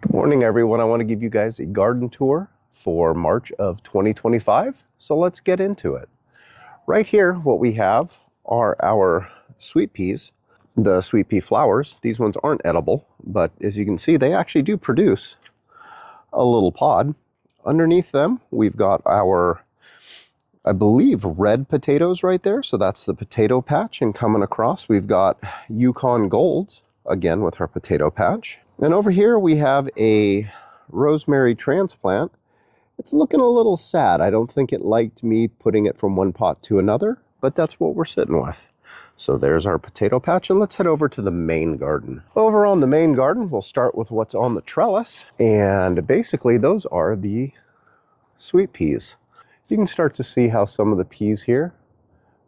Good morning, everyone. I want to give you guys a garden tour for March of 2025. So let's get into it. Right here, what we have are our sweet peas, the sweet pea flowers. These ones aren't edible, but as you can see, they actually do produce a little pod. Underneath them, we've got our, I believe, red potatoes right there. So that's the potato patch. And coming across, we've got Yukon Golds, again with our potato patch. And over here we have a rosemary transplant. It's looking a little sad. I don't think it liked me putting it from one pot to another, but that's what we're sitting with. So there's our potato patch, and let's head over to the main garden. Over on the main garden, we'll start with what's on the trellis, and basically those are the sweet peas. You can start to see how some of the peas here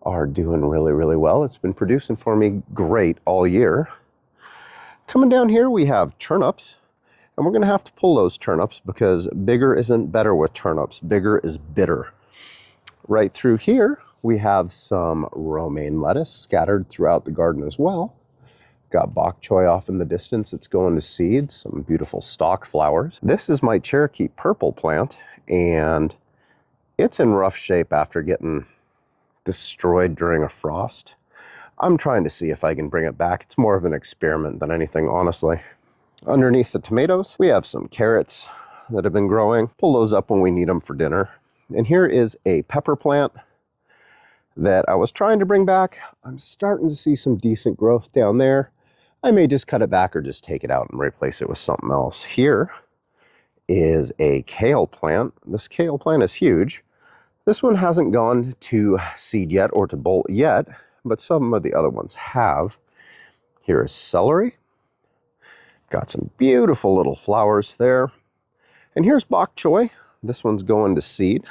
are doing really well. It's been producing for me great all year. Coming down here, we have turnips, and we're going to have to pull those turnips because bigger isn't better with turnips. Bigger is bitter. Right through here, we have some romaine lettuce scattered throughout the garden as well. Got bok choy off in the distance. It's going to seed, some beautiful stalk flowers. This is my Cherokee Purple plant, and it's in rough shape after getting destroyed during a frost. I'm trying to see if I can bring it back. It's more of an experiment than anything, honestly. Underneath the tomatoes, we have some carrots that have been growing. Pull those up when we need them for dinner. And here is a pepper plant that I was trying to bring back. I'm starting to see some decent growth down there. I may just cut it back or just take it out and replace it with something else. Here is a kale plant. This kale plant is huge. This one hasn't gone to seed yet or to bolt yet, but some of the other ones have. Here is celery. Got some beautiful little flowers there. And here's bok choy. This one's going to seed.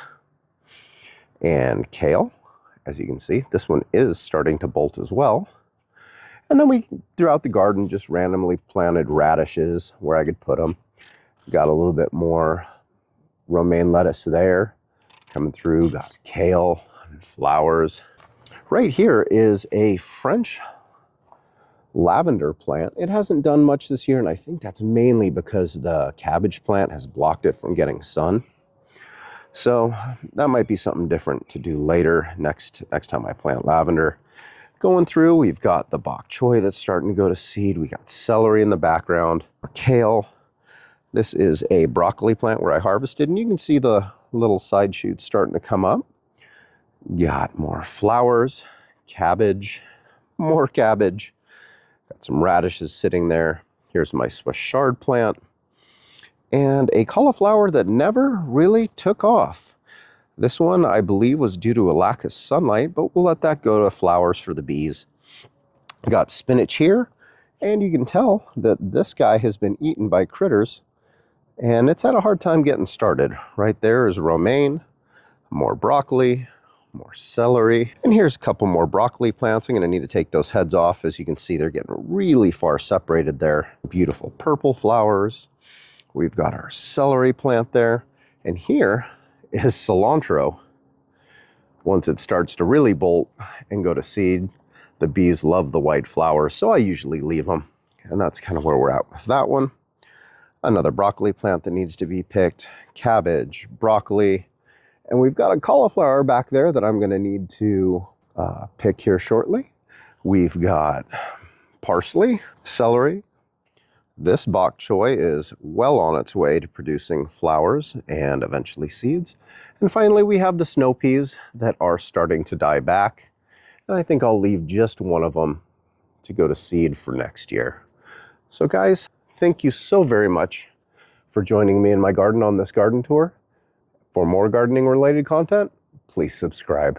And kale, as you can see, this one is starting to bolt as well. And then we, throughout the garden, just randomly planted radishes where I could put them. Got a little bit more romaine lettuce there. Coming through, got kale and flowers. Right here is a French lavender plant. It hasn't done much this year, and I think that's mainly because the cabbage plant has blocked it from getting sun. So that might be something different to do later, next time I plant lavender. Going through, we've got the bok choy that's starting to go to seed. We got celery in the background, kale. This is a broccoli plant where I harvested, and you can see the little side shoots starting to come up. Got more flowers, cabbage, more cabbage. Got some radishes sitting there. Here's my Swiss chard plant. And a cauliflower that never really took off. This one, I believe, was due to a lack of sunlight, but we'll let that go to flowers for the bees. Got spinach here, and you can tell that this guy has been eaten by critters, and it's had a hard time getting started. Right there is romaine, more broccoli, more celery, and here's a couple more broccoli plants. I'm going to need to take those heads off. As you can see, they're getting really far separated there. Beautiful purple flowers. We've got our celery plant there, and here is cilantro. Once it starts to really bolt and go to seed, the bees love the white flowers, so I usually leave them, and that's kind of where we're at with that one. Another broccoli plant that needs to be picked, cabbage, broccoli, and we've got a cauliflower back there that I'm going to need to pick here shortly. We've got parsley, celery. This bok choy is well on its way to producing flowers and eventually seeds. And finally, we have the snow peas that are starting to die back. And I think I'll leave just one of them to go to seed for next year. So guys, thank you so very much for joining me in my garden on this garden tour. For more gardening related content, please subscribe.